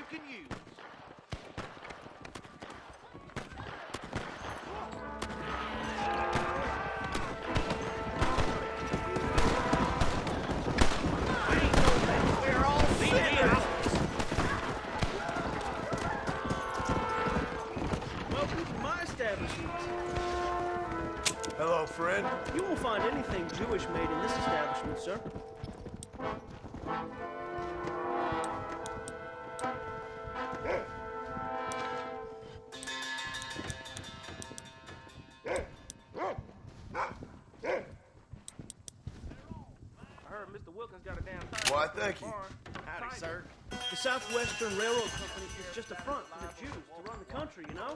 can use. We're all sinners. Welcome to my establishment. Hello, friend. You won't find anything Jewish made in this establishment, sir. Why, thank you. Howdy, sir. The Southwestern Railroad Company is just a front for the Jews to run the country, you know?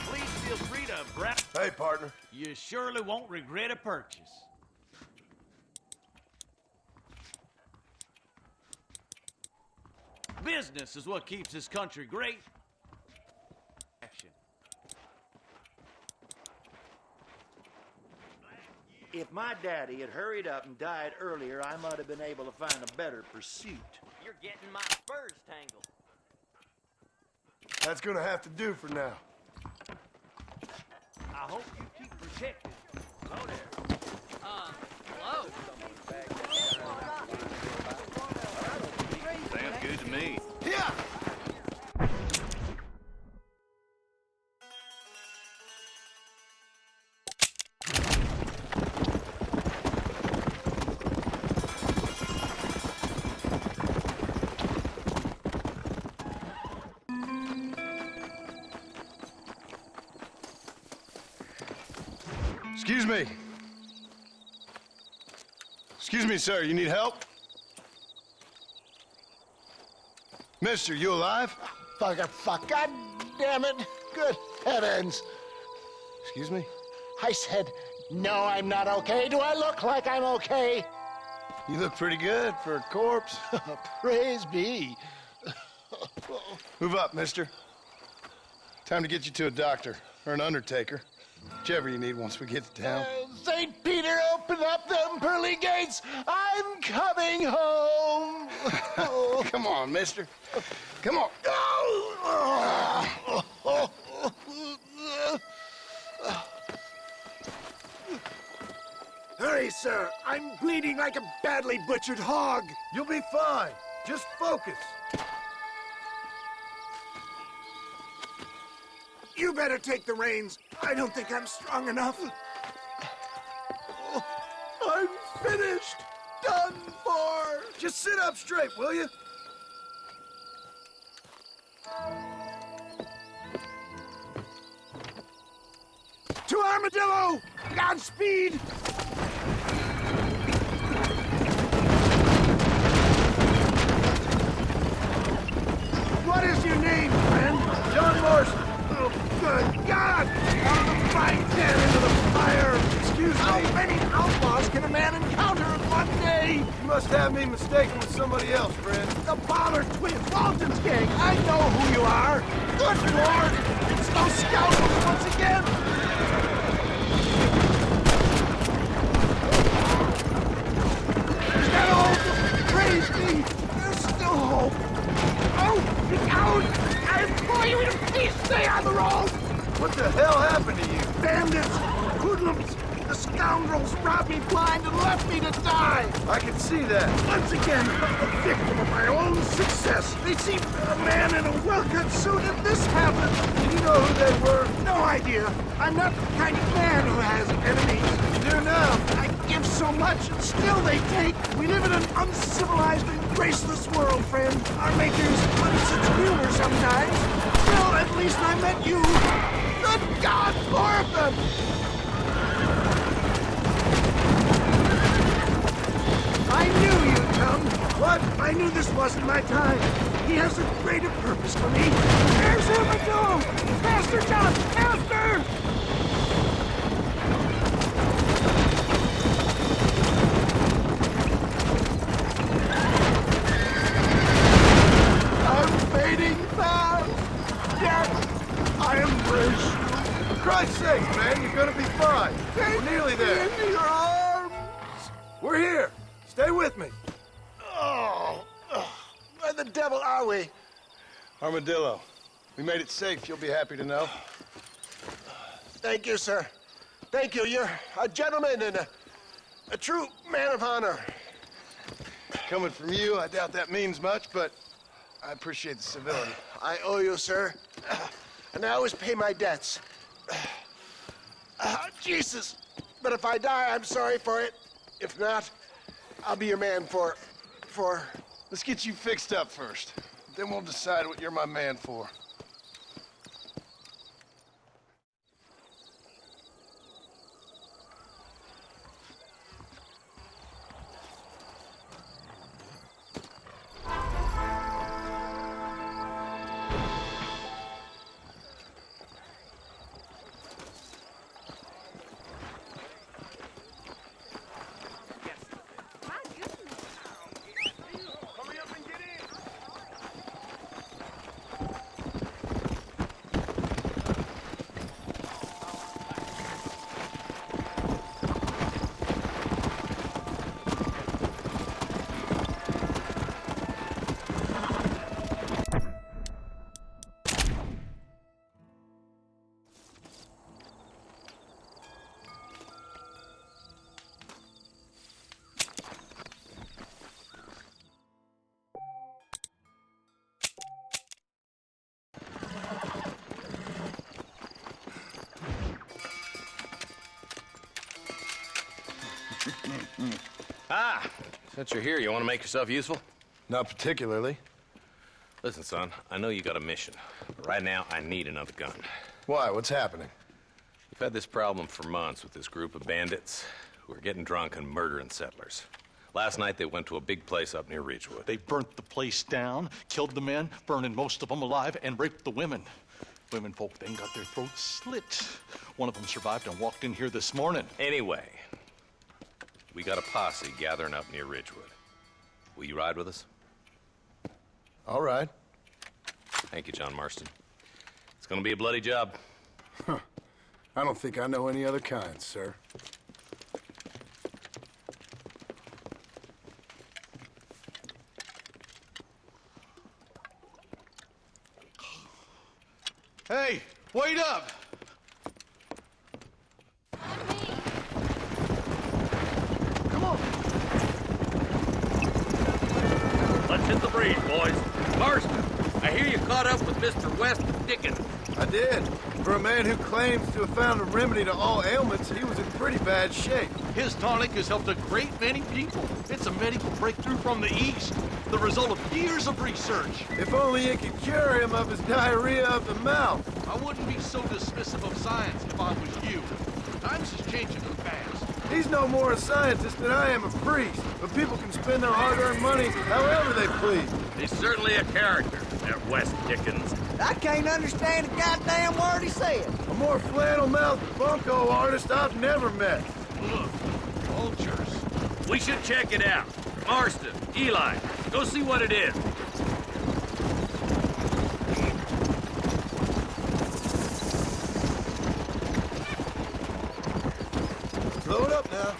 Please feel free to grab. Hey, partner. You surely won't regret a purchase. Business is what keeps this country great. Action. If my daddy had hurried up and died earlier, I might have been able to find a better pursuit. You're getting my spurs tangled. That's gonna have to do for now. I hope you keep protected. Hello there. Hello? Sounds good to me. Yeah! Excuse me. Excuse me, sir. You need help? Mister, you alive? Fuck, God damn it. Good heavens. Excuse me? I said, no, I'm not okay. Do I look like I'm okay? You look pretty good for a corpse. Praise be. Move up, mister. Time to get you to a doctor or an undertaker. Whichever you need once we get to town. St. Peter, open up them pearly gates. I'm coming home. Come on, mister. Come on. Hurry, sir. I'm bleeding like a badly butchered hog. You'll be fine. Just focus. You better take the reins. I don't think I'm strong enough. I'm finished. Done for. Just sit up straight, will you? To Armadillo! Godspeed! What is your name, friend? John Morrison. Oh, good God! Out of the frying pan into the fire! Excuse me. How many outlaws can a man encounter in one day? You must have me mistaken with somebody else, friend. The Bollard twins, Walton's gang! I know who you are! Good Lord! It's those scoundrels once again! Is that all? Praise me! There's still hope! Oh, the coward! I implore you to please stay on the road! What the hell happened to you? Bandits! Hoodlums! The scoundrels robbed me blind and left me to die! I can see that. Once again, a victim of my own success! They seemed a man in a well-cut suit and this happened! Do you know who they were? No idea! I'm not the kind of man who has enemies! You do now. I give so much and still they take! We live in an uncivilized and graceless world, friend! Our makers funny sense of humor sometimes! Still, at least I met you! Good God, more of them! I knew you'd come! What? I knew this wasn't my time! He has a greater purpose for me! There's Armadillo! Faster, John! Faster! I'm fading fast! Yet, I embrace you! For Christ's sake, man, you're gonna be fine. We're nearly there. Into your arms! We're here. Stay with me. the devil are we? Armadillo. We made it safe, you'll be happy to know. Thank you, sir. Thank you. You're a gentleman and a true man of honor. Coming from you, I doubt that means much, but I appreciate the civility. I owe you, sir. And I always pay my debts. Jesus. But if I die, I'm sorry for it. If not, I'll be your man for... Let's get you fixed up first. Then we'll decide what you're my man for. Ah, since you're here, you want to make yourself useful? Not particularly. Listen, son, I know you got a mission, but right now I need another gun. Why? What's happening? We've had this problem for months with this group of bandits who are getting drunk and murdering settlers. Last night they went to a big place up near Ridgewood. They burnt the place down, killed the men, burning most of them alive, and raped the women. Women folk then got their throats slit. One of them survived and walked in here this morning. Anyway, we got a posse gathering up near Ridgewood. Will you ride with us? All right. Thank you, John Marston. It's gonna be a bloody job. Huh. I don't think I know any other kind, sir. Hey, wait up! Let's hit the breeze, boys. Marston, I hear you caught up with Mr. West Dickens. I did. For a man who claims to have found a remedy to all ailments, he was in pretty bad shape. His tonic has helped a great many people. It's a medical breakthrough from the East, the result of years of research. If only it could cure him of his diarrhea of the mouth. I wouldn't be so dismissive of science if I was you. Times is changing fast. He's no more a scientist than I am a priest, but people can spend their hard-earned money however they please. He's certainly a character, that West Dickens. I can't understand a goddamn word he said. A more flannel-mouthed bunco artist I've never met. Look, vultures. We should check it out. Marston, Eli, go see what it is. Load up now.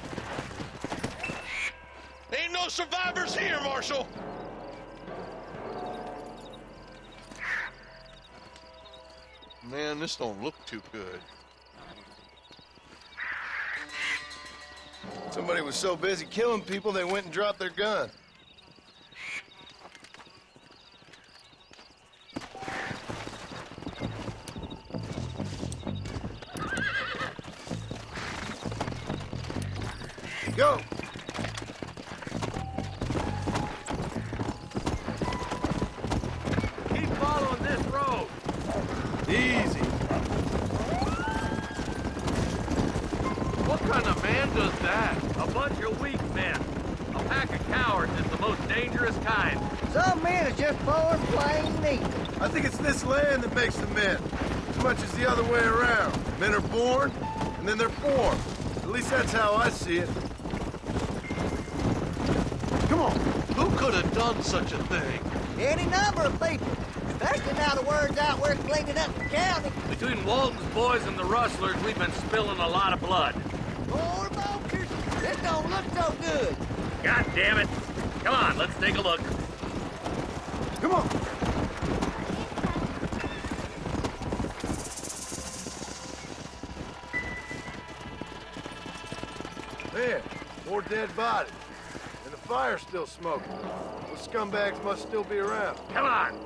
Ain't no survivors here, Marshal! Man, this don't look too good. Somebody was so busy killing people, they went and dropped their gun. Go! Keep following this road. Easy. What kind of man does that? A bunch of weak men. A pack of cowards is the most dangerous kind. Some men are just born plain neat. I think it's this land that makes the men, as much as the other way around. Men are born, and then they're formed. At least that's how I see it. Come on, who could have done such a thing? Any number of people. Especially now the word's out we're cleaning up the county. Between Walton's boys and the rustlers, we've been spilling a lot of blood. Poor vultures. This don't look so good. God damn it. Come on, let's take a look. Come on. There, more dead bodies. And the fire's still smoking. Those scumbags must still be around. Come on!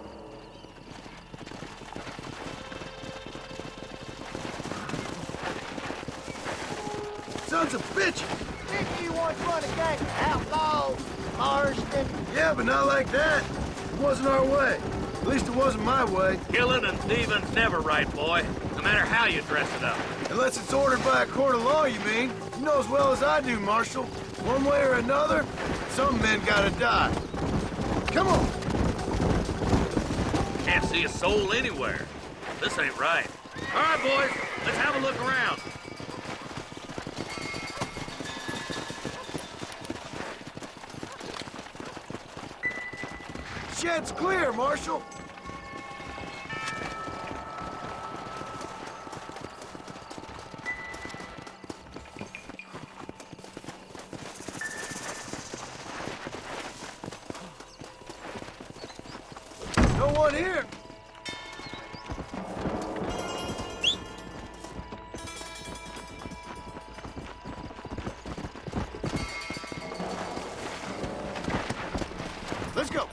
Sons of bitches! Didn't you once run a gang of outlaws, Marston? Yeah, but not like that. It wasn't our way. At least it wasn't my way. Killing and thieving's never right, boy. No matter how you dress it up. Unless it's ordered by a court of law, you mean? You know as well as I do, Marshal. One way or another, some men gotta die. Come on! Can't see a soul anywhere. This ain't right. All right, boys, let's have a look around. Shed's clear, Marshal. No one here. Let's go.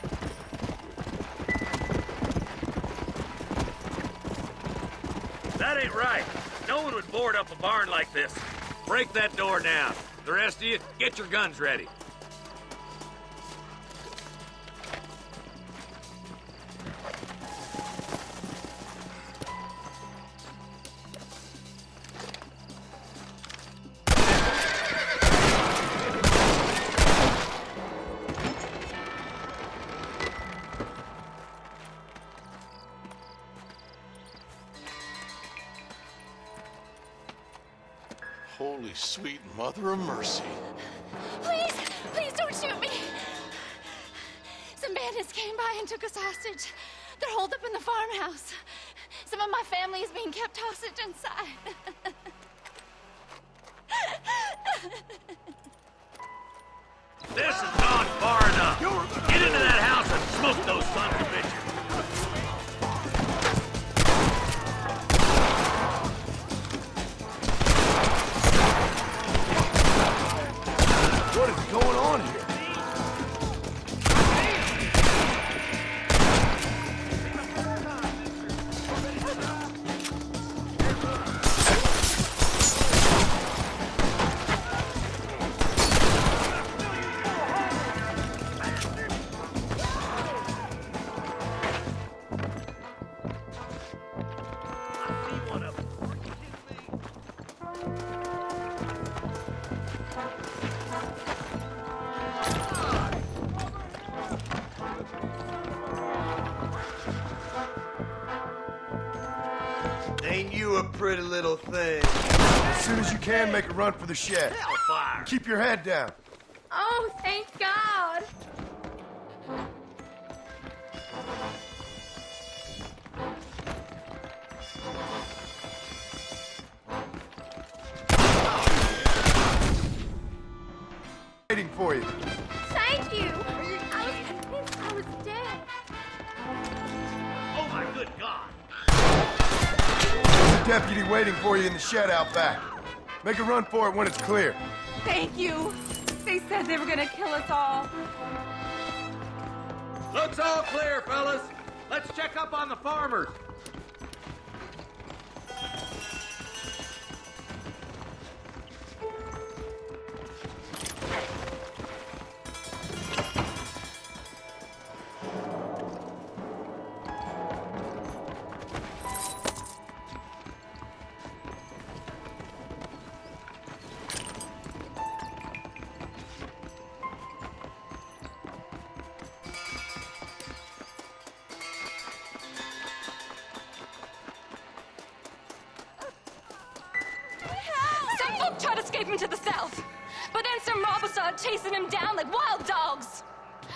That ain't right. No one would board up a barn like this. Break that door down. The rest of you, get your guns ready. Holy sweet mother of mercy. Please, please don't shoot me. Some bandits came by and took us hostage. They're holed up in the farmhouse. Some of my family is being kept hostage inside. This has gone far enough. Get into that house and smoke those sons of bitches. What is going on here? Ain't you a pretty little thing? As soon as you can, make a run for the shed. Hellfire! Keep your head down. Oh, thank God. Waiting for you. Thank you. I was dead. Oh my good God! Deputy waiting for you in the shed out back. Make a run for it when it's clear. Thank you. They said they were gonna kill us all. Looks all clear, fellas. Let's check up on the farmers. Some folk tried escaping to the south, but then some robbers started chasing him down like wild dogs.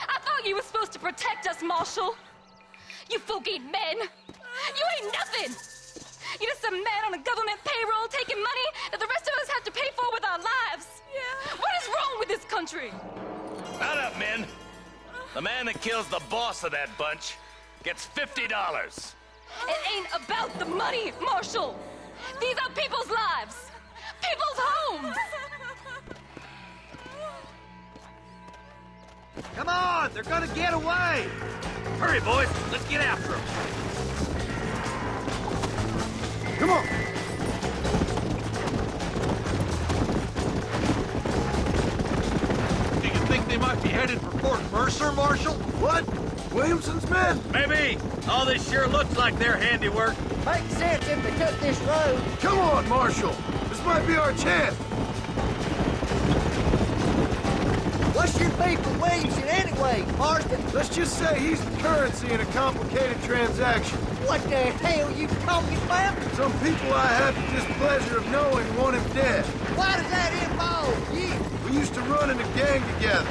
I thought you were supposed to protect us, Marshal. You folk ain't men. You ain't nothing. You're just a man on a government payroll taking money that the rest of us have to pay for with our lives. Yeah. What is wrong with this country? Mount up, men. The man that kills the boss of that bunch gets $50. It ain't about the money, Marshal. These are people's lives, people's homes. Come on, they're gonna get away! Hurry, boys. Let's get after them. Come on! Do you think they might be headed for Fort Mercer, Marshal? What? Williamson's men? Maybe. All this sure looks like their handiwork. Makes sense if they took this road. Come on, Marshal! This might be our chance! What's your beef with Williamson anyway, Marston? Let's just say he's the currency in a complicated transaction. What the hell you talking about? Some people I have the displeasure of knowing want him dead. Why does that involve you? We used to run in a gang together.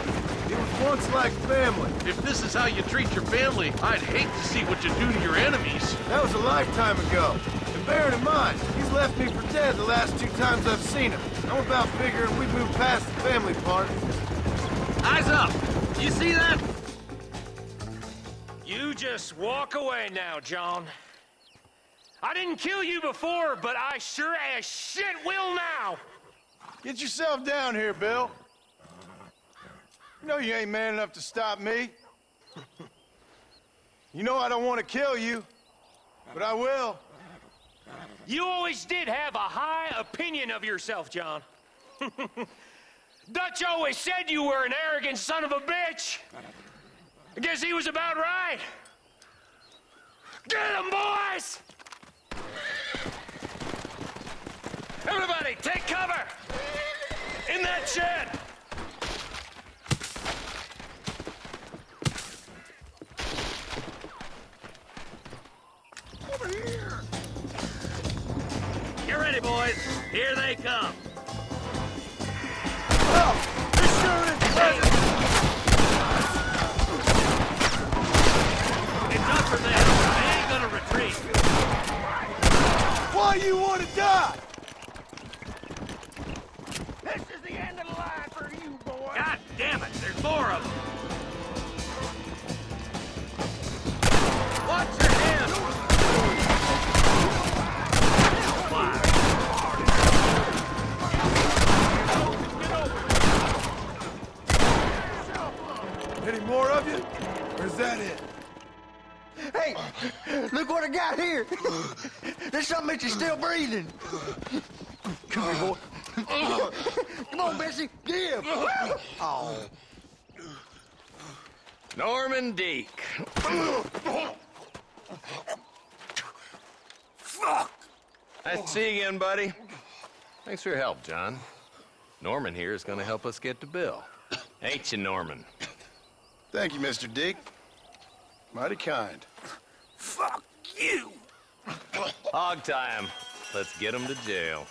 It was once like family. If this is how you treat your family, I'd hate to see what you do to your enemies. That was a lifetime ago. And bearing in mind, he's left me for dead the last 2 times I've seen him. I'm about figuring we've moved past the family part. Eyes up! You see that? You just walk away now, John. I didn't kill you before, but I sure as shit will now! Get yourself down here, Bill. You know you ain't man enough to stop me. You know I don't want to kill you, but I will. You always did have a high opinion of yourself, John. Dutch always said you were an arrogant son of a bitch. I guess he was about right. Get him, boys! Everybody, take cover! In that shed! Over here! Get ready, boys. Here they come. This sure is pleasant. It's up for them. They ain't gonna retreat. Why you want to die? This is the end of the line for you, boy. God damn it, there's more of them. Watch your hands. Any more of you? Or is that it? Hey, look what I got here. There's something that you're still breathing. Come here, boy. Come on, Bessie, give. Oh. Norman Deek. Fuck! Nice to see you again, buddy. Thanks for your help, John. Norman here is gonna help us get to Bill. Ain't you, Norman? Thank you, Mr. Dick. Mighty kind. Fuck you! Hog time. Let's get him to jail.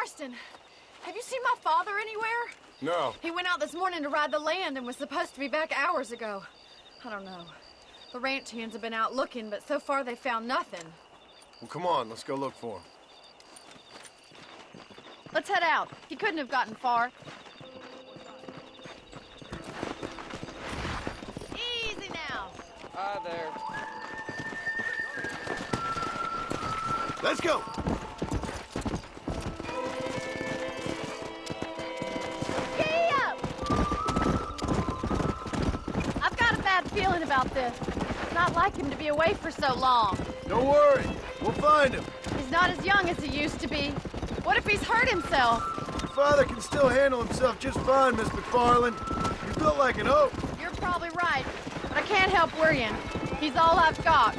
Marston, have you seen my father anywhere? No. He went out this morning to ride the land and was supposed to be back hours ago. I don't know. The ranch hands have been out looking, but so far they found nothing. Well, come on, let's go look for him. Let's head out. He couldn't have gotten far. Easy now. Hi there. Let's go! Giddy up! I've got a bad feeling about this. It's not like him to be away for so long. Don't worry, we'll find him. He's not as young as he used to be. What if he's hurt himself? Your father can still handle himself just fine, Miss McFarland. You're built like an oak. You're probably right, but I can't help worrying. He's all I've got.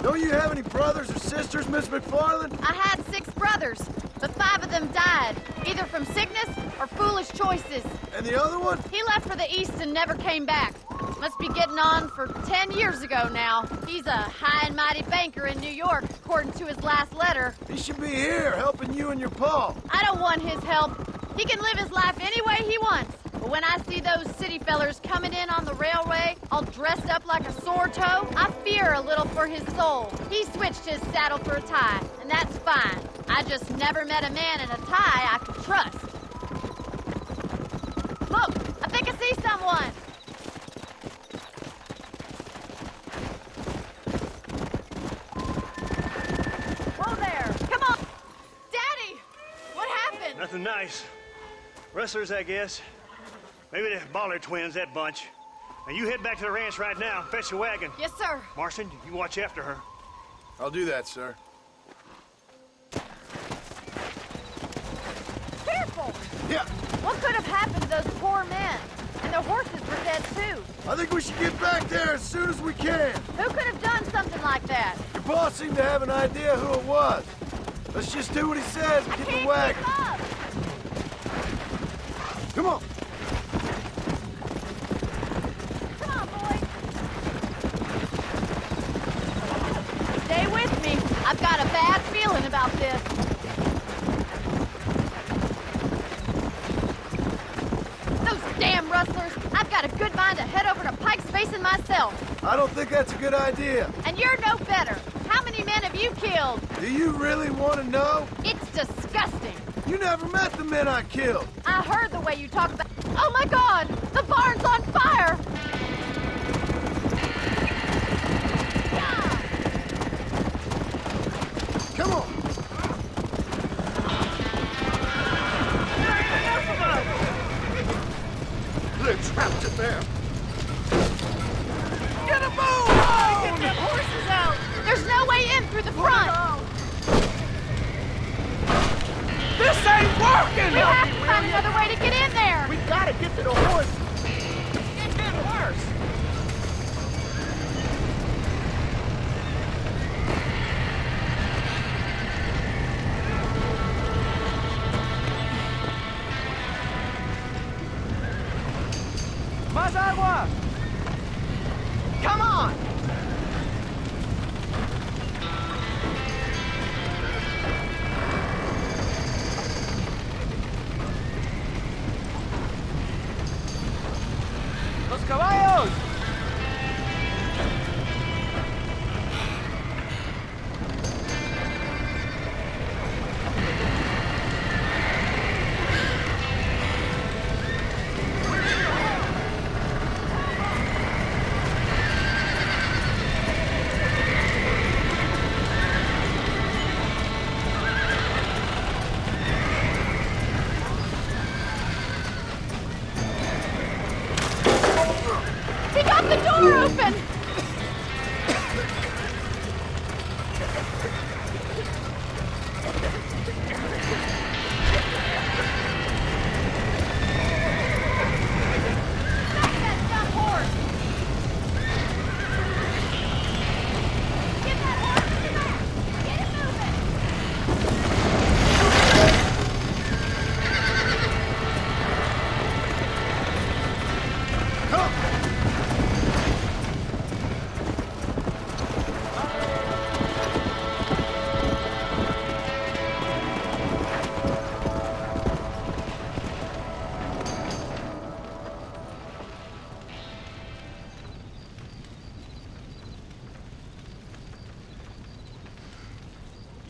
Don't you have any brothers or sisters, Miss McFarland? I had 6 brothers, but 5 of them died, either from sickness or foolish choices. And the other one? He left for the east and never came back. Must be getting on for 10 years ago now. He's a high and mighty banker in New York, according to his last letter. He should be here, helping you and your pa. I don't want his help. He can live his life any way he wants. But when I see those city fellers coming in on the railway, all dressed up like a sore toe, I fear a little for his soul. He switched his saddle for a tie, and that's fine. I just never met a man in a tie I could trust. Look, I think I see someone. Whoa there, come on. Daddy, what happened? Nothing nice. Rustlers, I guess. Maybe the Baller twins, that bunch. Now you head back to the ranch right now. Fetch the wagon. Yes, sir. Marston, you watch after her. I'll do that, sir. Careful! Yeah, What could have happened to those poor men? And their horses were dead, too. I think we should get back there as soon as we can. Who could have done something like that? Your boss seemed to have an idea who it was. Let's just do what he says and I get the can't wagon. keep up! Come on. Come on, boy. Stay with me. I've got a bad feeling about this. Those damn rustlers! I've got a good mind to head over to Pike's Basin myself. I don't think that's a good idea. And you're no better. How many men have you killed? Do you really want to know? It's disgusting. You never met the men I killed. I heard the way you talk about... Oh, my God! The barn's on fire! Come on. They're trapped in there. Get a move! Get them horses out! There's no way in through the front! This ain't working! We have to find another way to get in there! We gotta get to the horse. It's getting worse. Más agua! Come on!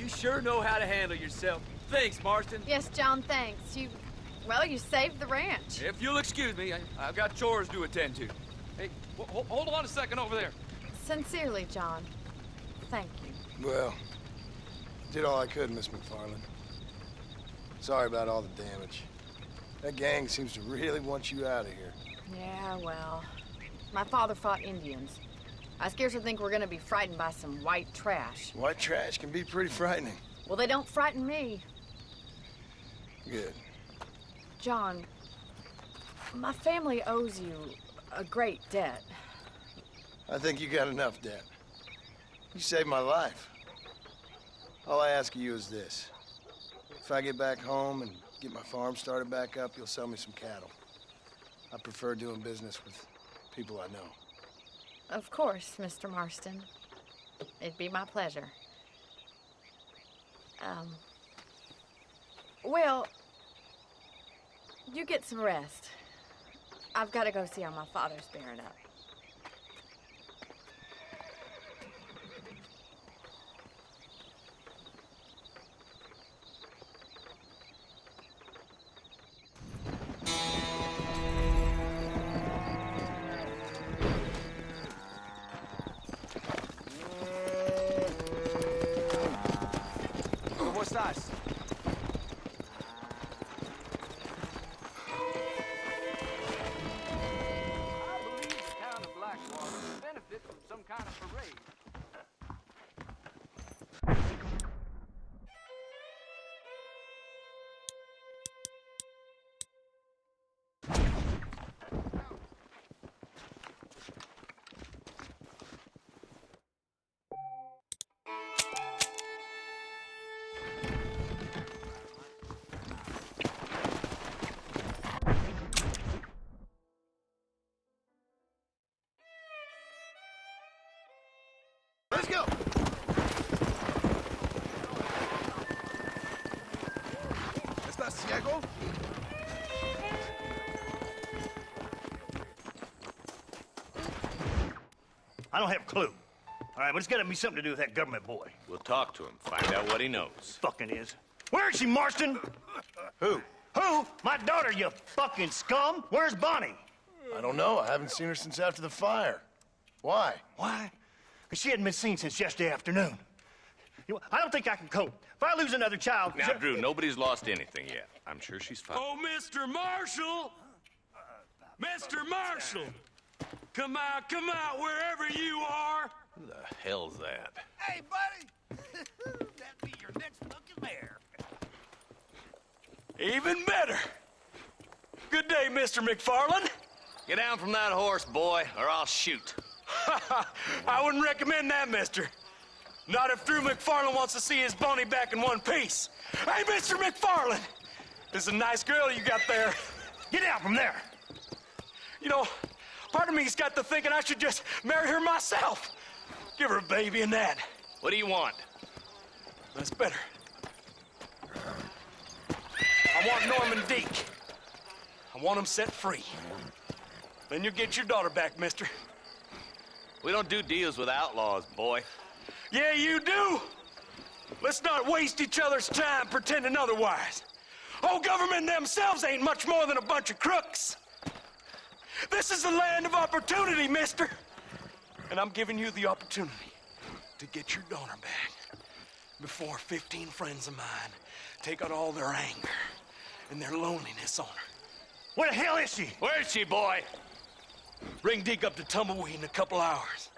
You sure know how to handle yourself. Thanks, Marston. Yes, John, thanks. Well, you saved the ranch. If you'll excuse me, I've got chores to attend to. Hey, hold on a second over there. Sincerely, John. Thank you. Well, did all I could, Miss McFarland. Sorry about all the damage. That gang seems to really want you out of here. Yeah, well, my father fought Indians. I scarcely think we're gonna be frightened by some white trash. White trash can be pretty frightening. Well, they don't frighten me. Good. John, my family owes you a great debt. I think you got enough debt. You saved my life. All I ask of you is this. If I get back home and get my farm started back up, you'll sell me some cattle. I prefer doing business with people I know. Of course, Mr. Marston. It'd be my pleasure. Well, you get some rest. I've got to go see how my father's bearing up. What's that? Let's go! ¿Estás ciego? I don't have a clue. All right, but it's got to be something to do with that government boy. We'll talk to him, find out what he knows. Fucking is. Where is she, Marston? Who? Who? My daughter, you fucking scum. Where's Bonnie? I don't know. I haven't seen her since after the fire. Why? Why? Because she hadn't been seen since yesterday afternoon. I don't think I can cope. If I lose another child... Now, Drew, nobody's lost anything yet. I'm sure she's fine. Oh, Mr. Marshall! Mr. Marshall! Come out, wherever you are! Who the hell's that? Hey, buddy! That'd be your next fucking mayor. Even better! Good day, Mr. McFarland. Get down from that horse, boy, or I'll shoot. I wouldn't recommend that, mister. Not if Drew McFarland wants to see his Bonnie back in one piece. Hey, Mr. McFarland! This is a nice girl you got there. Get out from there! You know, part of me's got to thinking I should just marry her myself. Give her a baby and that. What do you want? That's better. I want Norman Deek. I want him set free. Then you get your daughter back, mister. We don't do deals with outlaws, boy. Yeah, you do. Let's not waste each other's time pretending otherwise. Oh, government themselves ain't much more than a bunch of crooks. This is the land of opportunity, mister. And I'm giving you the opportunity to get your daughter back before 15 friends of mine take out all their anger and their loneliness on her. Where the hell is she? Where is she, boy? Bring Deke up to Tumbleweed in a couple hours.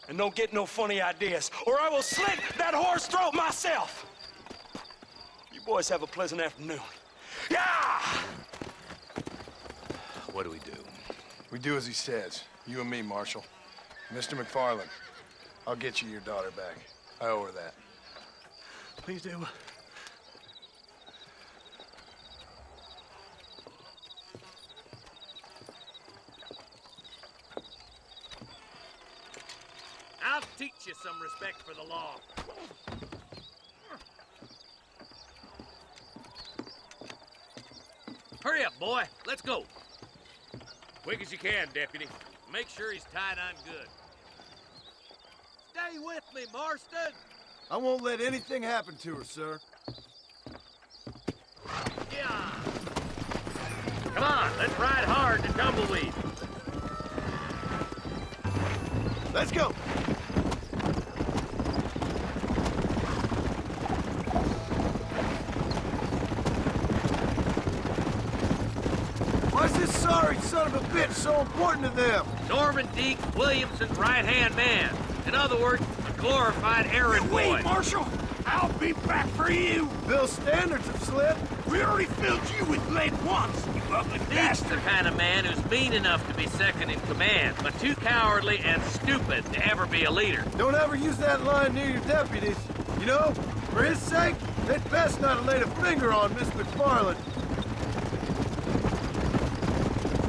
And don't get no funny ideas, or I will slit that horse throat myself. You boys have a pleasant afternoon. Yeah! What do we do? We do as he says. You and me, Marshal. Mr. McFarland, I'll get you your daughter back. I owe her that. Please do. I'll teach you some respect for the law. Hurry up, boy. Let's go. Quick as you can, Deputy. Make sure he's tied on good. Stay with me, Marston. I won't let anything happen to her, sir. Yeah. Come on, let's ride hard to Tumbleweed. Let's go! Why's this sorry son of a bitch so important to them? Norman Deke Williamson's right-hand man. In other words, a glorified errand boy. Wait, Marshal! I'll be back for you! Bill's standards have slipped. We already filled you with lead once, you ugly Deke's bastard! the kind of man who's mean enough to be second in command, but too cowardly and stupid to ever be a leader. Don't ever use that line near your deputies. You know, for his sake, they'd best not have laid a finger on Miss McFarland.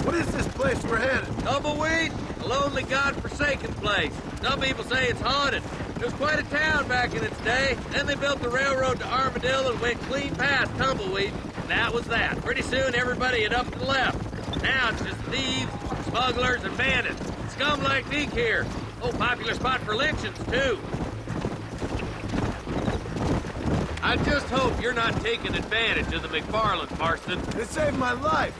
What is this place we're headed? Tumbleweed? A lonely, god-forsaken place. Some people say it's haunted. It was quite a town back in its day. Then they built the railroad to Armadillo and went clean past Tumbleweed. And that was that. Pretty soon, everybody had up and left. Now it's just thieves, smugglers, and bandits. Scum like Deke here. Oh, popular spot for lynchings, too. I just hope you're not taking advantage of the McFarlands, Marston. It saved my life.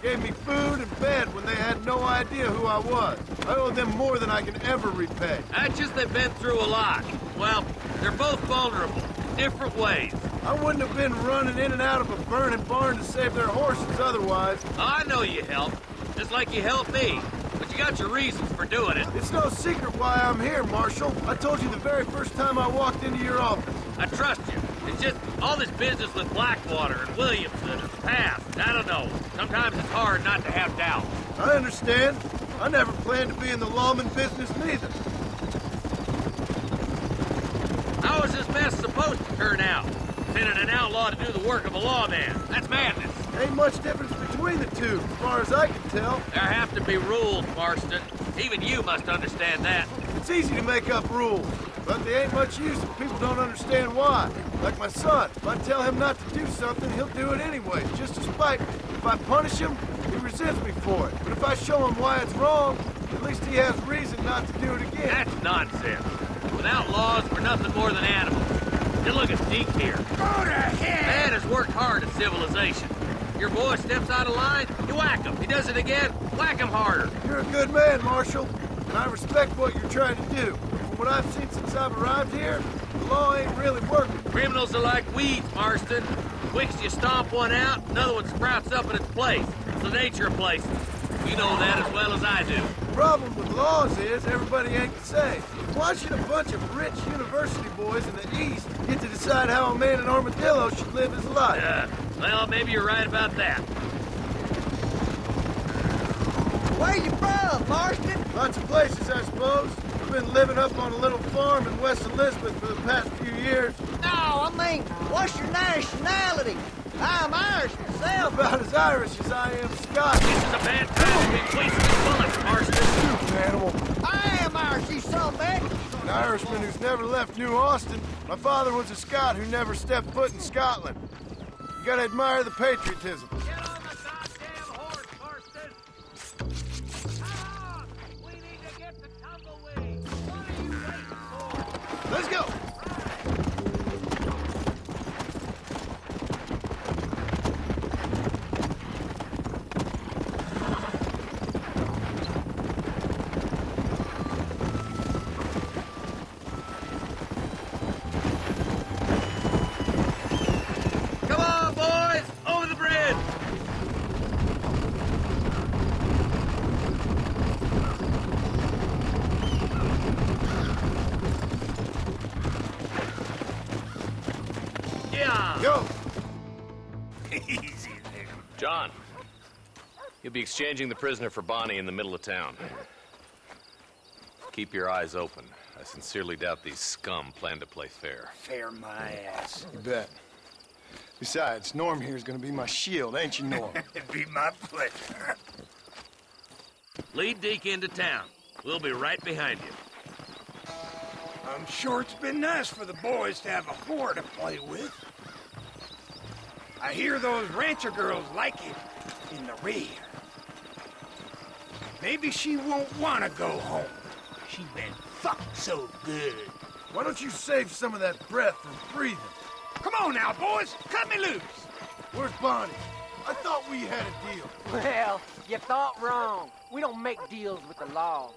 Gave me food and bed when they had no idea who I was. I owe them more than I can ever repay. That's just they've been through a lot. Well, they're both vulnerable, different ways. I wouldn't have been running in and out of a burning barn to save their horses otherwise. I know you helped, just like you helped me. But you got your reasons for doing it. It's no secret why I'm here, Marshal. I told you the very first time I walked into your office. I trust you. It's just all this business with Blackwater and Williamson and past. I don't know. Sometimes it's hard not to have doubts. I understand. I never planned to be in the lawman business neither. How is this mess supposed to turn out? Sending an outlaw to do the work of a lawman. That's madness. Ain't much difference between the two, as far as I can tell. There have to be rules, Marston. Even you must understand that. It's easy to make up rules, but they ain't much use if people don't understand why. Like my son, if I tell him not to do something, he'll do it anyway, just to spite me. If I punish him, he resents me for it. But if I show him why it's wrong, at least he has reason not to do it again. That's nonsense. Without laws, we're nothing more than animals. You look at Deke here. Go to hell! Man has worked hard at civilization. Your boy steps out of line, you whack him. He does it again, whack him harder. You're a good man, Marshal, and I respect what you're trying to do. From what I've seen since I've arrived here, the law ain't really working. Criminals are like weeds, Marston. Quick as you stomp one out, another one sprouts up in its place. It's the nature of places. You know that as well as I do. The problem with laws is everybody ain't the same. Why should a bunch of rich university boys in the East get to decide how a man in Armadillo should live his life? Well, maybe you're right about that. Where you from, Marston? Lots of places, I suppose. I've been living up on a little farm in West Elizabeth for the past few years. No, I mean, what's your nationality? I'm Irish myself. About as Irish as I am Scottish. This is a bad time to be wasting bullets, Marston. Stupid animal. I am Irish, you son of a bitch. An Irishman who's never left New Austin. My father was a Scot who never stepped foot in Scotland. You gotta admire the patriotism. Get on the goddamn horse, Marston! Come on! We need to get to Tumbleweed! What are you waiting for? Let's go! Come on, boys! Over the bridge! Yeah! Go! Easy there. John, you'll be exchanging the prisoner for Bonnie in the middle of town. Keep your eyes open. I sincerely doubt these scum plan to play fair. Fair my ass. You bet. Besides, Norm here's gonna be my shield, ain't you, Norm? It'd be my pleasure. Lead Deke into town. We'll be right behind you. I'm sure it's been nice for the boys to have a whore to play with. I hear those rancher girls like it in the rear. Maybe she won't want to go home. She's been fucked so good. Why don't you save some of that breath for breathing? Come on now, boys! Cut me loose! Where's Bonnie? I thought we had a deal. Well, you thought wrong. We don't make deals with the law.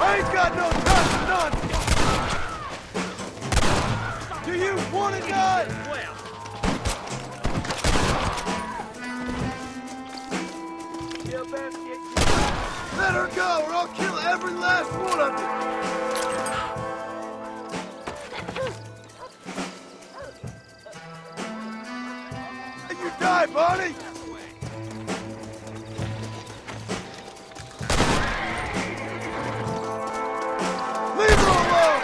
I ain't got no time for nonsense! Do you want to die? Well. Let her go, or I'll kill every last one of you! You die, Bonnie! Leave her alone!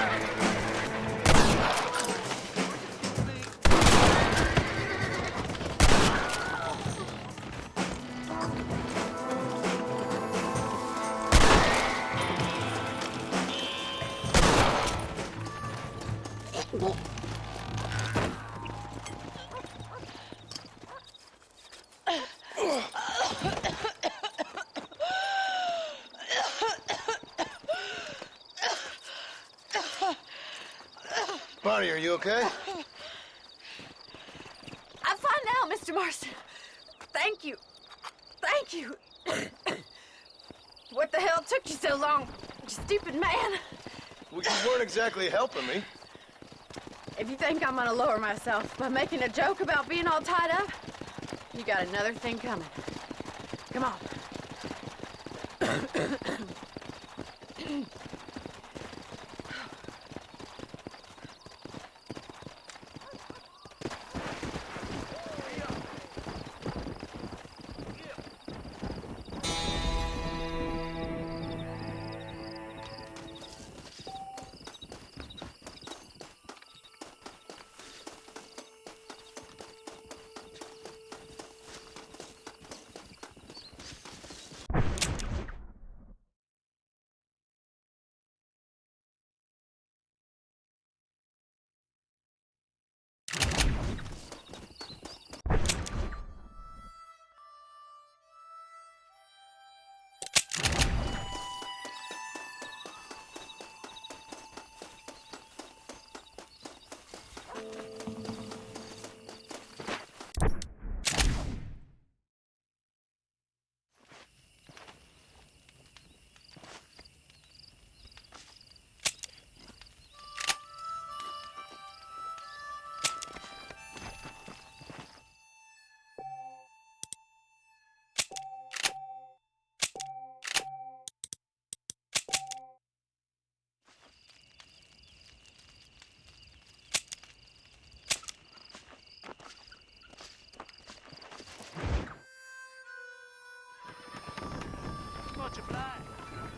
Bonnie, are you okay? I'm fine now, Mr. Marston. Thank you. Thank you. What the hell took you so long, you stupid man? Well, you weren't exactly helping me. If you think I'm gonna lower myself by making a joke about being all tied up, you got another thing coming. Come on.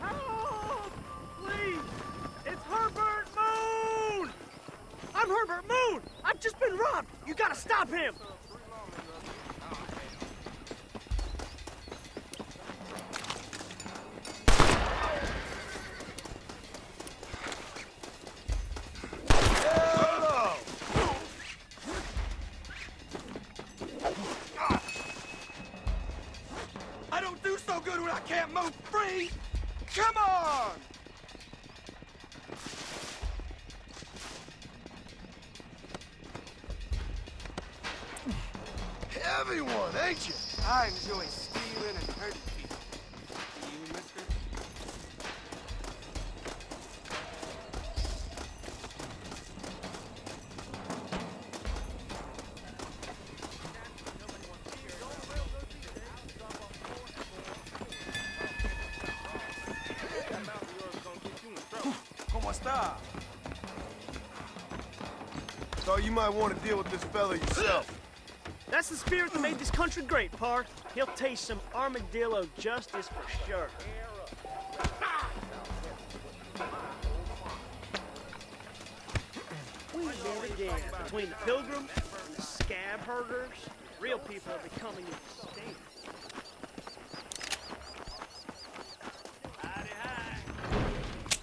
Help! Please! It's Herbert Moon! I'm Herbert Moon! I've just been robbed! You gotta stop him! I don't do so good when I can't move free! Come on! Heavy one, ain't you? I enjoy stealing and hurting people. Do you, mister? ¿Cómo está? Thought you might want to deal with this fella yourself. That's the spirit that made this country great, Park. He'll taste some armadillo justice for sure. We live again between the pilgrims and the scab herders. Real people are becoming extinct.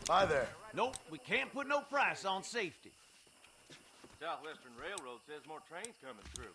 Hi there. Nope, we can't put no price on safety. Southwestern Railroad says more trains coming through.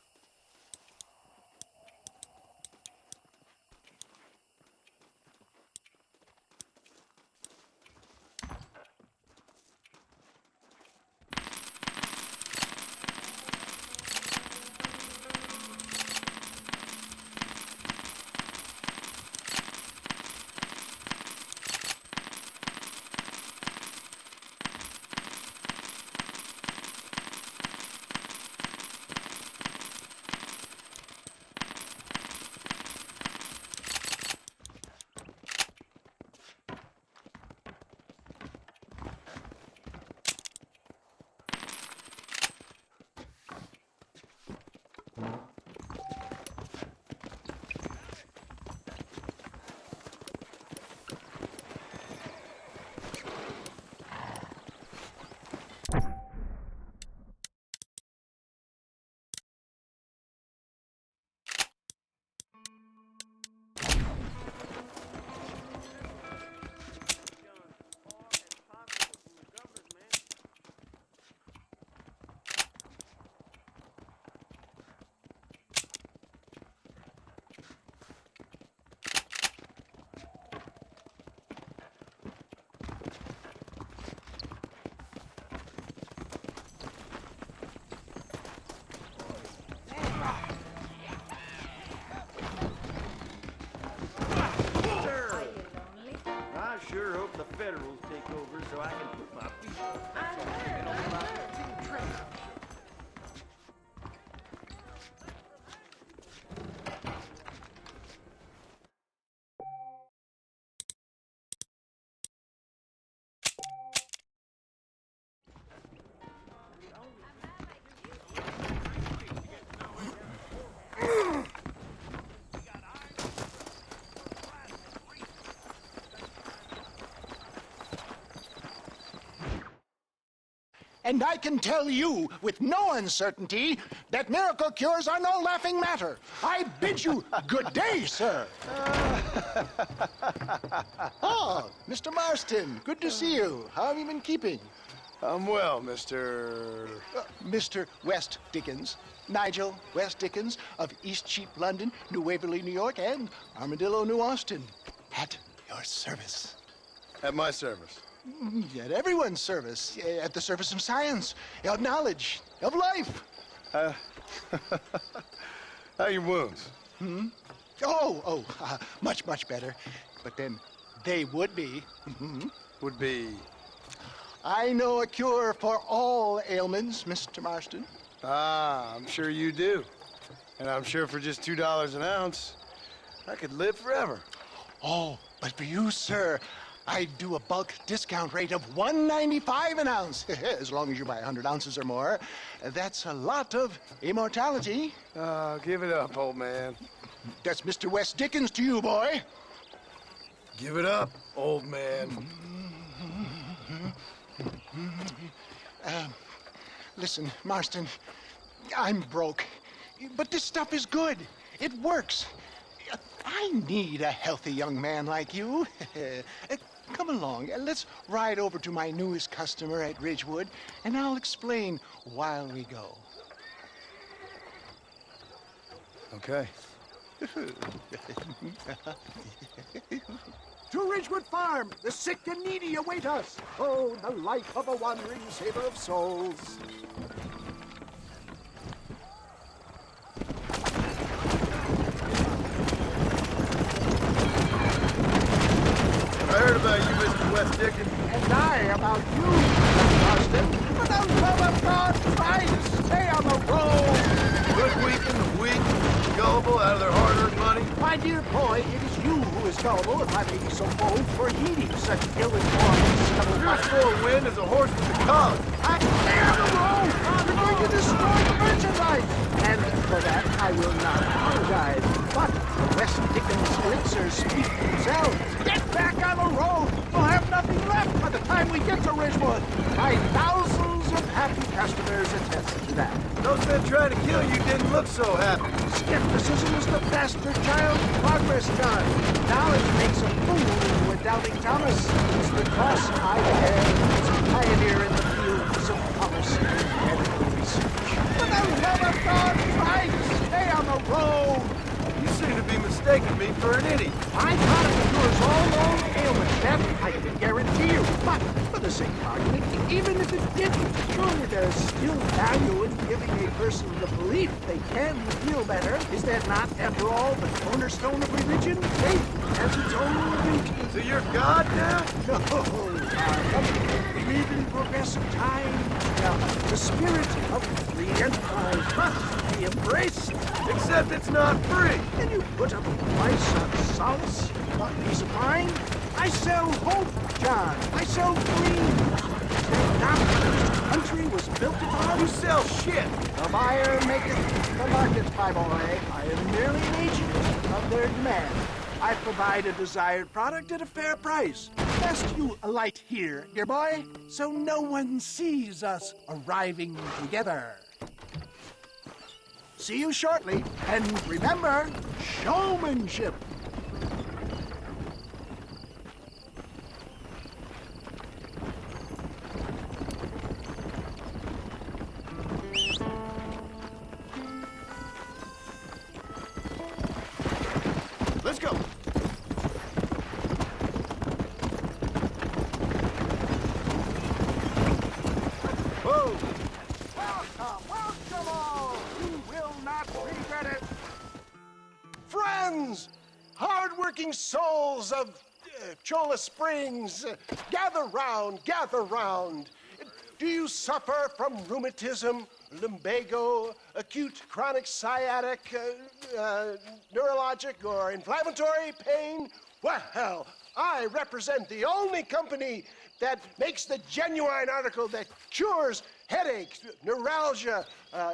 I sure hope the Federals take over so I can put my feet up. And I can tell you with no uncertainty that miracle cures are no laughing matter. I bid you good day, sir. Oh, Mr. Marston, good to see you. How have you been keeping? I'm well, Mr. Mr. West Dickens. Nigel West Dickens of East Cheap, London, New Waverly, New York, and Armadillo, New Austin. At your service. At my service. At everyone's service. At the service of science, of knowledge, of life. How are your wounds? Much, much better. But then they would be. Would be. I know a cure for all ailments, Mr. Marston. Ah, I'm sure you do. And I'm sure for just $2 an ounce, I could live forever. Oh, but for you, sir, I do a bulk discount rate of $1.95 an ounce, as long as you buy 100 ounces or more. That's a lot of immortality. Give it up, old man. That's Mr. West Dickens to you, boy. Give it up, old man. Listen, Marston, I'm broke, but this stuff is good. It works. I need a healthy young man like you. Come along, let's ride over to my newest customer at Ridgewood, and I'll explain while we go. Okay. To Ridgewood Farm, the sick and needy await us. Oh, the life of a wandering saver of souls. I heard about you, Mr. West Dickens. And I about you, Mr. Marston. But the love of God, try to stay on the road. Hoodwinking the weak, gullible out of their hard-earned money. My dear boy, it is you who is gullible, if I may be so bold, for heeding such ill-informed stubborn Your sore wind is a horse with a collar. I stay on the road! You're going to destroy the merchandise! And for that, I will not apologize. But the West Dickens elixirs speak for themselves. Get back on the road! We'll have nothing left by the time we get to Ridgewood. My thousands of happy customers attest to that. Those been trying to kill you didn't look so happy. Skepticism is the bastard child of progress, John. Knowledge makes a fool into a doubting Thomas. It's the cross I bear as a pioneer in the fields of policy and medical research. For the love of God, try to stay on the road. You seem to be mistaking me for an idiot. My product cures all known ailments, that I can guarantee you. But for the sake of argument, even if it didn't, surely there's still value in giving a person the belief they can feel better. Is that not, after all, the cornerstone of religion? Faith has its own beauty. So you're God now? No, we live in progressive time. Now, the spirit of free enterprise must be embraced. Except it's not free. Can you put up a price on solace, on peace of mind? I sell hope, John. I sell dreams. Not the country was built upon. You sell shit. The buyer maketh the market, my boy. I am merely an agent of their demand. I provide a desired product at a fair price. Best you alight here, dear boy, so no one sees us arriving together. See you shortly, and remember, showmanship. Let's go. Whoa! Welcome all! You will not regret it. Friends, hard-working souls of Cholla Springs, gather round, gather round. Do you suffer from rheumatism, lumbago, acute chronic sciatic, neurologic, or inflammatory pain? Well, I represent the only company that makes the genuine article that cures headaches, neuralgia,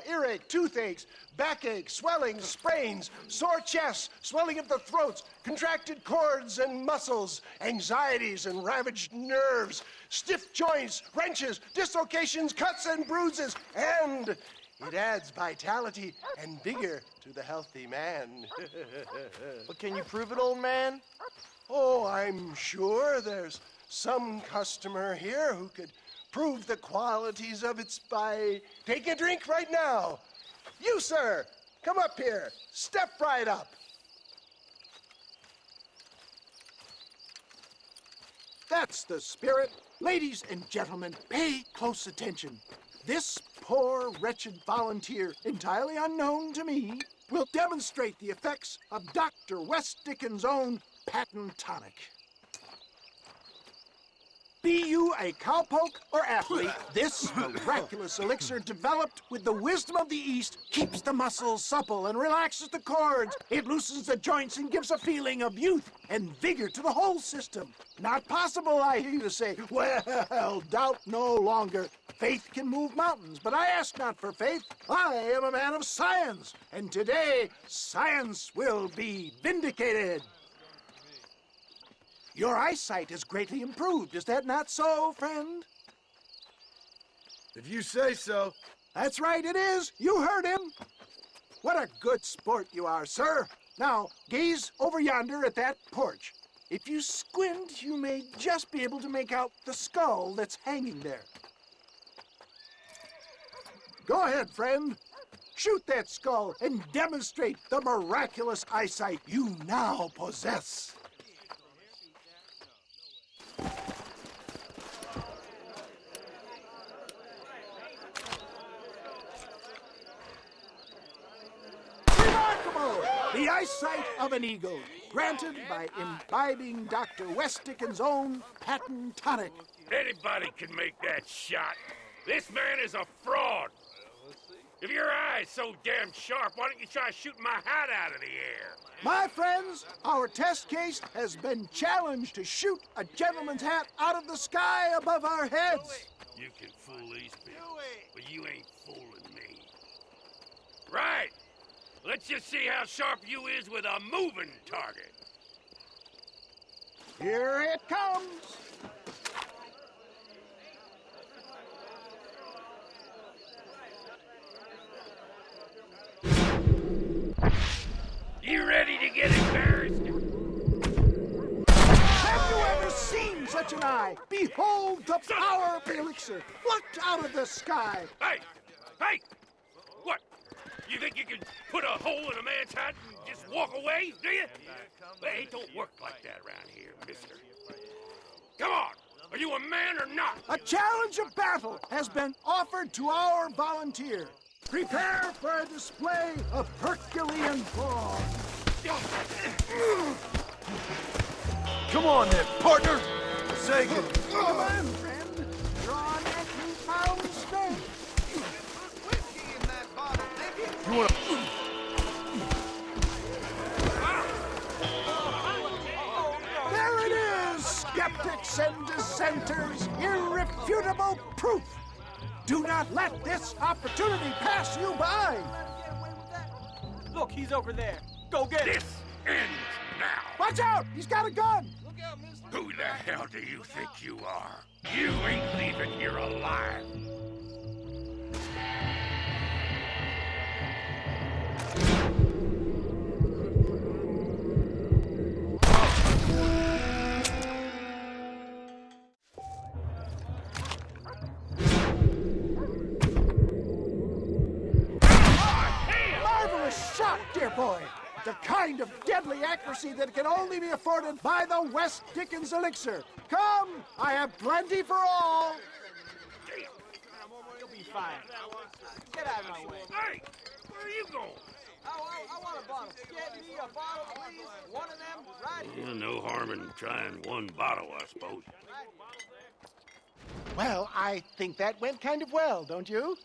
earache, toothaches, backache, swelling, sprains, sore chests, swelling of the throats, contracted cords and muscles, anxieties and ravaged nerves, stiff joints, wrenches, dislocations, cuts and bruises, and it adds vitality and vigor to the healthy man. But can you prove it, old man? Oh, I'm sure there's some customer here who could prove the qualities of it by taking a drink right now. You, sir, come up here. Step right up. That's the spirit. Ladies and gentlemen, pay close attention. This poor, wretched volunteer, entirely unknown to me, will demonstrate the effects of Dr. West Dickens' own patent tonic. Be you a cowpoke or athlete, this miraculous elixir developed with the wisdom of the East keeps the muscles supple and relaxes the cords. It loosens the joints and gives a feeling of youth and vigor to the whole system. Not possible, I hear you say. Well, doubt no longer. Faith can move mountains, but I ask not for faith. I am a man of science, and today science will be vindicated. Your eyesight is greatly improved. Is that not so, friend? If you say so. That's right, it is. You heard him. What a good sport you are, sir. Now, gaze over yonder at that porch. If you squint, you may just be able to make out the skull that's hanging there. Go ahead, friend. Shoot that skull and demonstrate the miraculous eyesight you now possess. Remarkable! The eyesight of an eagle, granted by imbibing Dr. West Dickens' own patent tonic. Anybody can make that shot. This man is a fraud. If your eye's so damn sharp, why don't you try shooting my hat out of the air? My friends, our test case has been challenged to shoot a gentleman's hat out of the sky above our heads. You can fool these people, but you ain't fooling me. Right. Let's just see how sharp you is with a moving target. Here it comes. own eye. Behold the power of the elixir, plucked out of the sky. Hey! Hey! What? You think you can put a hole in a man's hat and just walk away, do you? Hey, it don't work like that around here, mister. Come on! Are you a man or not? A challenge of battle has been offered to our volunteer. Prepare for a display of Herculean brawn. Come on then, partner. Forsaken. Come on, friend. Draw that newfound strength. You wanna... There it is, skeptics and dissenters. Irrefutable proof. Do not let this opportunity pass you by. Look, he's over there. Go get him. This ends now. Watch out! He's got a gun! Who the hell do you think you are? You ain't leaving here alive. Marvelous shot, dear boy. The kind of deadly accuracy that can only be afforded by the West Dickens elixir. Come, I have plenty for all. You'll be fine. Get out of my way. Hey, where are you going? I want a bottle. Get me a bottle, please. One of them right here. No harm in trying one bottle, I suppose. Well, I think that went kind of well, don't you?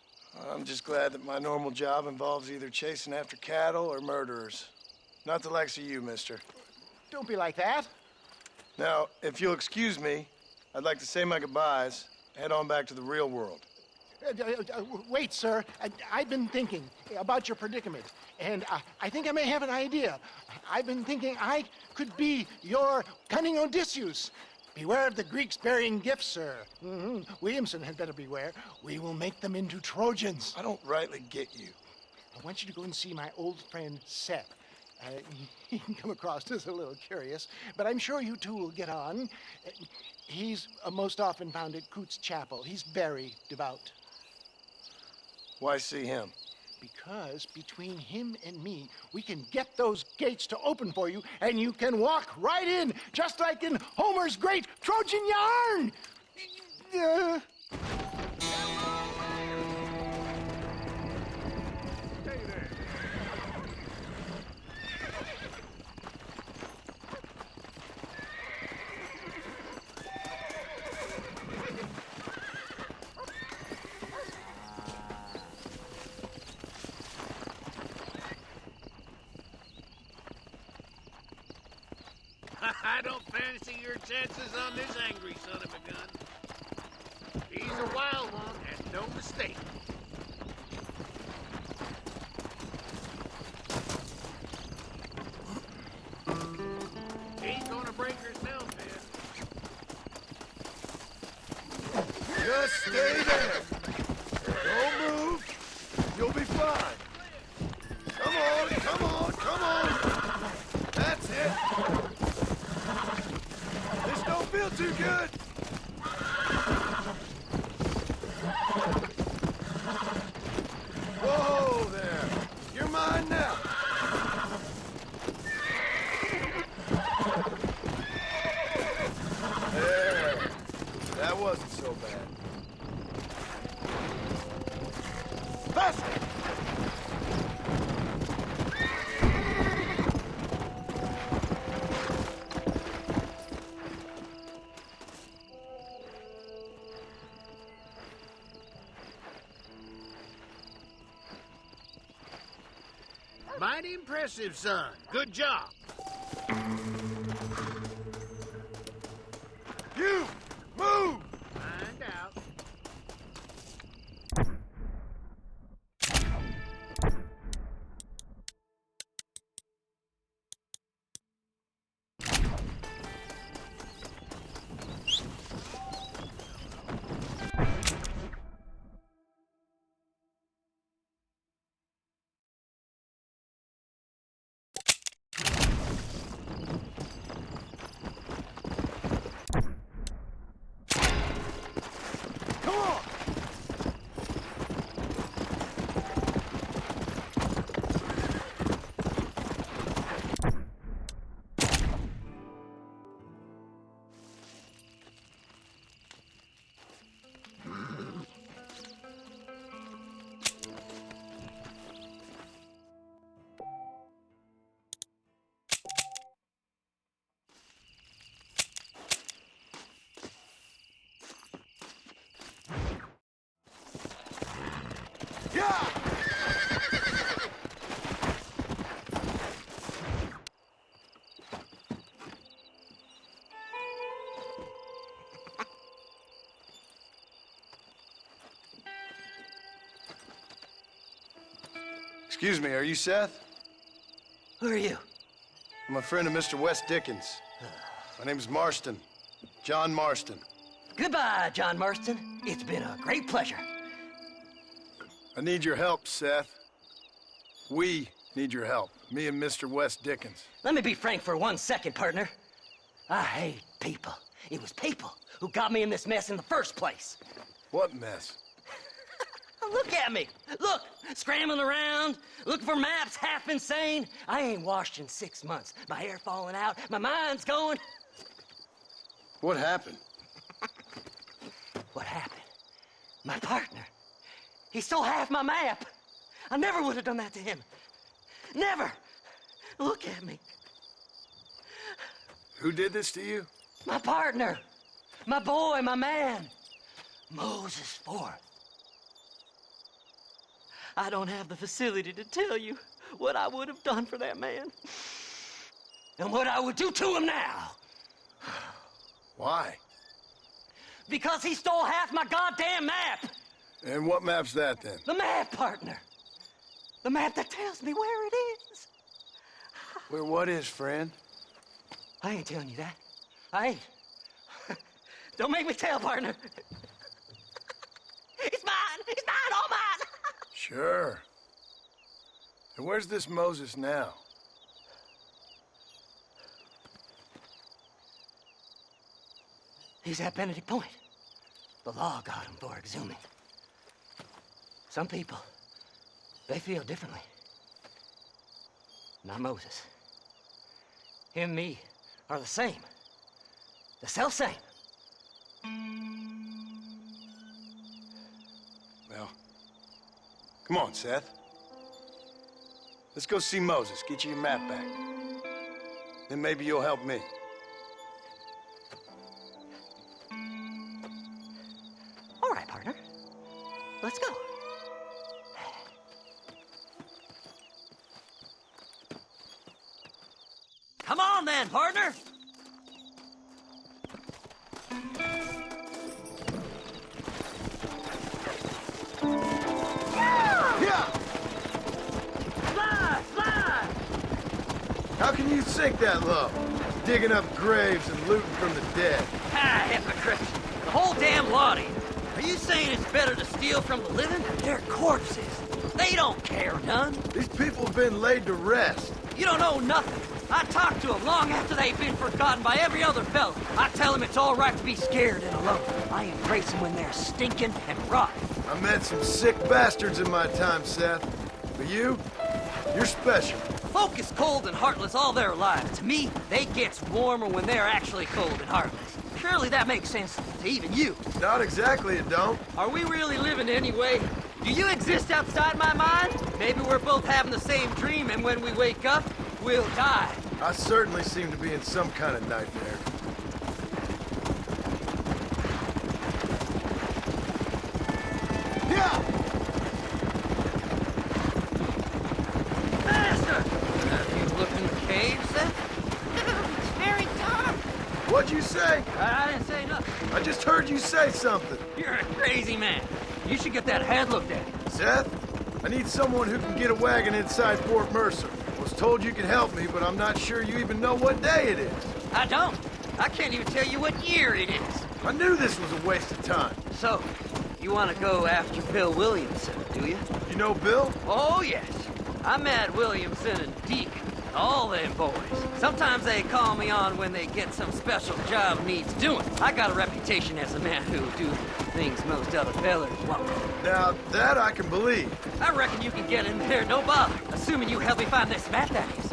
I'm just glad that my normal job involves either chasing after cattle or murderers. Not the likes of you, mister. Don't be like that. Now, if you'll excuse me, I'd like to say my goodbyes, head on back to the real world. Wait, sir. I've been thinking about your predicament, and I think I may have an idea. I've been thinking I could be your cunning Odysseus. Beware of the Greeks burying gifts, sir. Williamson had better beware. We will make them into Trojans. I don't rightly get you. I want you to go and see my old friend Seth. He can come across as a little curious, but I'm sure you two will get on. He's most often found at Coots Chapel. He's very devout. Why see him? Because between him and me, we can get those gates to open for you, and you can walk right in, just like in Homer's great Trojan yarn! I don't fancy your chances on this angry son of a gun. He's a wild one, and no mistake. He's gonna break herself, man. Just stay there. Don't move. You'll be fine. Come on, come on, come on. That's it. This don't feel too good. Whoa there. You're mine now. There. That wasn't so bad. Faster! Mighty impressive, son. Good job. You! Move! Find out. Excuse me, are you Seth? Who are you? I'm a friend of Mr. Wes Dickens. My name's Marston. John Marston. Goodbye, John Marston. It's been a great pleasure. I need your help, Seth. We need your help. Me and Mr. Wes Dickens. Let me be frank for 1 second, partner. I hate people. It was people who got me in this mess in the first place. What mess? Look at me. Look, scrambling around, looking for maps, half insane. I ain't washed in 6 months. My hair falling out, my mind's going. What happened? What happened? My partner. He stole half my map. I never would have done that to him. Never. Look at me. Who did this to you? My partner. My boy, my man. Moses Ford. I don't have the facility to tell you what I would have done for that man. And what I would do to him now. Why? Because he stole half my goddamn map. And what map's that, then? The map, partner. The map that tells me where it is. Where what is, friend? I ain't telling you that. I ain't. Don't make me tell, partner. It's mine! It's mine! All mine! Sure. And where's this Moses now? He's at Benedict Point. The law got him for exhuming. Some people, they feel differently. Not Moses. Him and me are the same. The self-same. Well, come on, Seth. Let's go see Moses, get you your map back. Then maybe you'll help me. All right, partner. Let's go. Come on then, partner. How can you sink that low? Digging up graves and looting from the dead. Ah, hypocrite. The whole damn lot of you. Are you saying it's better to steal from the living? They're corpses. They don't care none. These people have been laid to rest. You don't know nothing. I talk to them long after they've been forgotten by every other fella. I tell them it's all right to be scared and alone. I embrace them when they're stinking and rotten. I met some sick bastards in my time, Seth. But you're special. Folk is cold and heartless all their lives. To me, they gets warmer when they're actually cold and heartless. Surely that makes sense to even you. Not exactly, it don't. Are we really living anyway? Do you exist outside my mind? Maybe we're both having the same dream, and when we wake up, we'll die. I certainly seem to be in some kind of nightmare. Yeah! Master! Have you looked in the cave, Seth? It's very dark. What'd you say? I didn't say nothing. I just heard you say something. You're a crazy man. You should get that head looked at. Seth, I need someone who can get a wagon inside Fort Mercer. I was told you could help me, but I'm not sure you even know what day it is. I don't. I can't even tell you what year it is. I knew this was a waste of time. So, you want to go after Bill Williamson, do you? You know Bill? Oh, yes. I met Williamson and Deacon, all them boys. Sometimes they call me on when they get some special job needs doing. I got a reputation as a man who'll do things most other fellas won't. Now, that I can believe. I reckon you can get in there, no bother. Assuming you help me find this map, that is.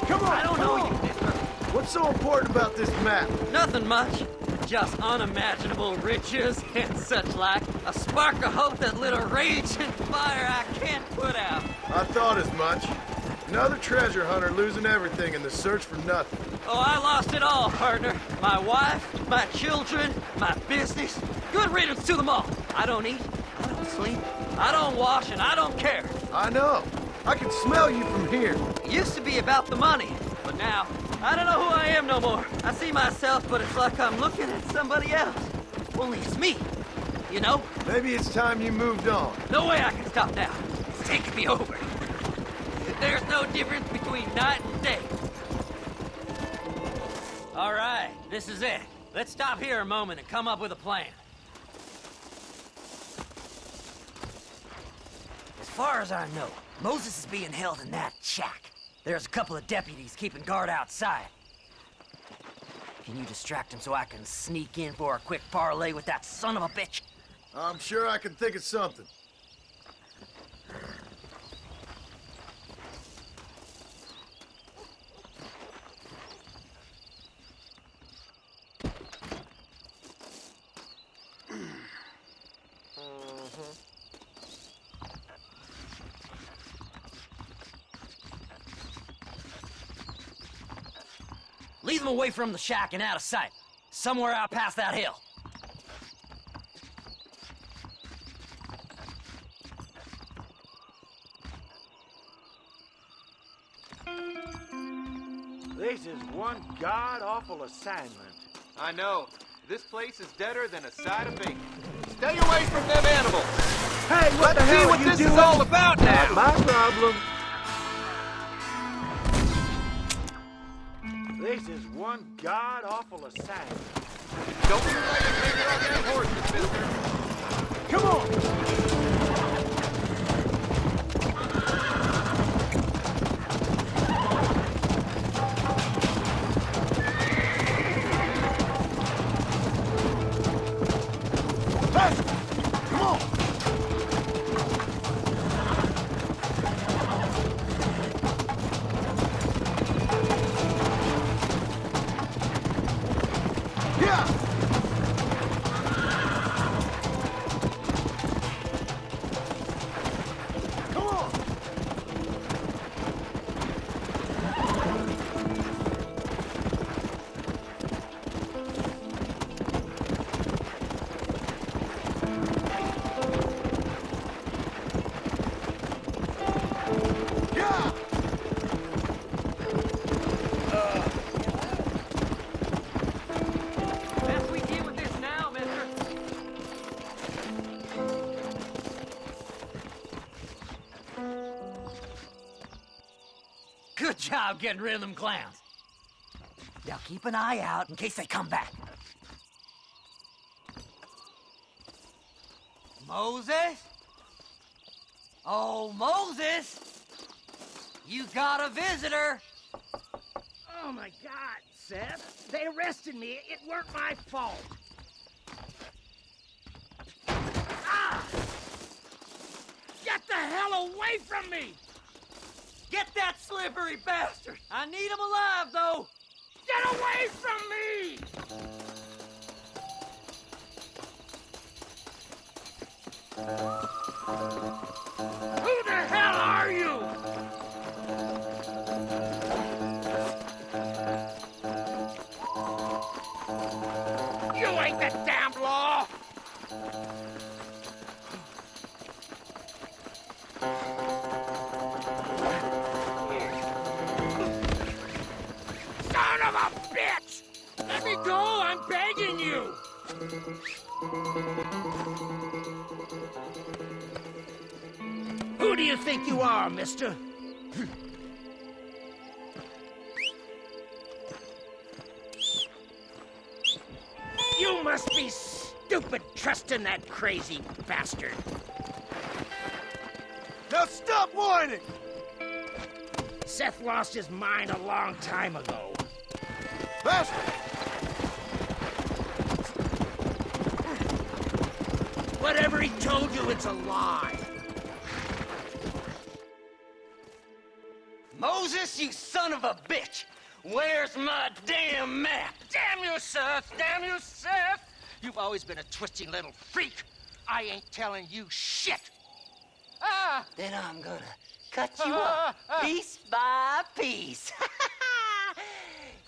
Come on! I don't know you, mister. What's so important about this map? Nothing much. Just unimaginable riches and such like. A spark of hope that lit a raging fire I can't put out. I thought as much. Another treasure hunter losing everything in the search for nothing. Oh, I lost it all, partner. My wife, my children, my business. Good riddance to them all. I don't eat, I don't sleep, I don't wash, and I don't care. I know. I can smell you from here. It used to be about the money, but now, I don't know who I am no more. I see myself, but it's like I'm looking at somebody else. Only it's me, you know? Maybe it's time you moved on. No way I can stop now. It's taking me over. There's no difference between night and day. All right, this is it. Let's stop here a moment and come up with a plan. As far as I know, Moses is being held in that shack. There's a couple of deputies keeping guard outside. Can you distract him so I can sneak in for a quick parlay with that son of a bitch? I'm sure I can think of something. Lead them away from the shack and out of sight. Somewhere out past that hill. This is one god-awful assignment. I know. This place is deader than a side of bacon. Stay away from them animals. Hey, what the hell are you doing? Let's see what this is all about now. Not my problem. This is one god-awful assignment. Don't be like a finger on that horse, mister. Come on! Good job getting rid of them clowns. Now keep an eye out in case they come back. Moses? Oh, Moses! You got a visitor! Oh my God, Seth. They arrested me. It weren't my fault. Ah! Get the hell away from me! Get that slippery bastard! I need him alive, though! Get away from me! Who the hell are you? You ain't the damn law! Son of a bitch! Let me go, I'm begging you! Who do you think you are, mister? You must be stupid trusting that crazy bastard. Now stop whining! Seth lost his mind a long time ago. Bastard! Whatever he told you, it's a lie. Moses, you son of a bitch! Where's my damn map? Damn you, Seth! Damn you, Seth! You've always been a twisty little freak. I ain't telling you shit. Ah! Then I'm gonna cut you up piece by piece.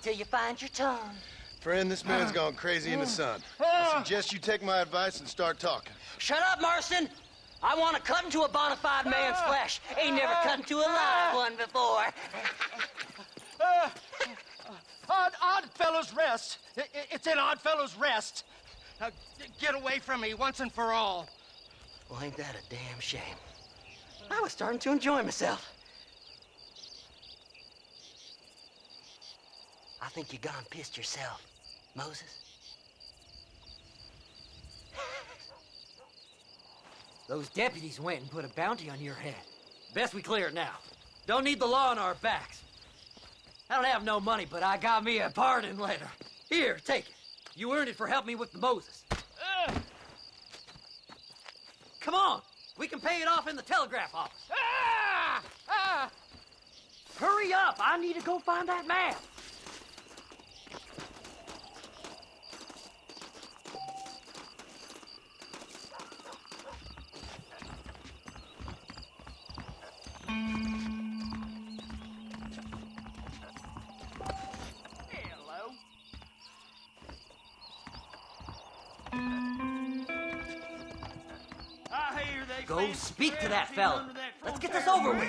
Till you find your tongue. Friend, this man's gone crazy in the sun. I suggest you take my advice and start talking. Shut up, Marston! I want to cut into a bona fide man's flesh. Ain't never cut into a live one before. Odd Fellow's Rest. It's in Odd Fellow's Rest. Get away from me once and for all. Well, ain't that a damn shame? I was starting to enjoy myself. I think you gone pissed yourself, Moses. Those deputies went and put a bounty on your head. Best we clear it now. Don't need the law on our backs. I don't have no money, but I got me a pardon letter. Here, take it. You earned it for helping me with the Moses. Come on, we can pay it off in the telegraph office. Hurry up, I need to go find that man. Go speak to that fella. Let's get this over with.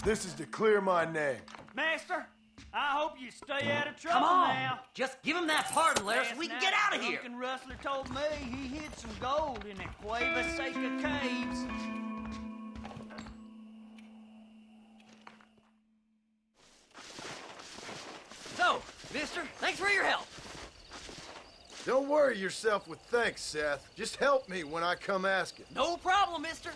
This is to clear my name. Master, I hope you stay out of trouble Come on, now. just give him that pardon letter so we can get out of here. Drunken rustler told me he hid some gold in the Cueva Seca caves. So, mister, thanks for your help. Don't worry yourself with thanks, Seth. Just help me when I come asking. No problem, mister.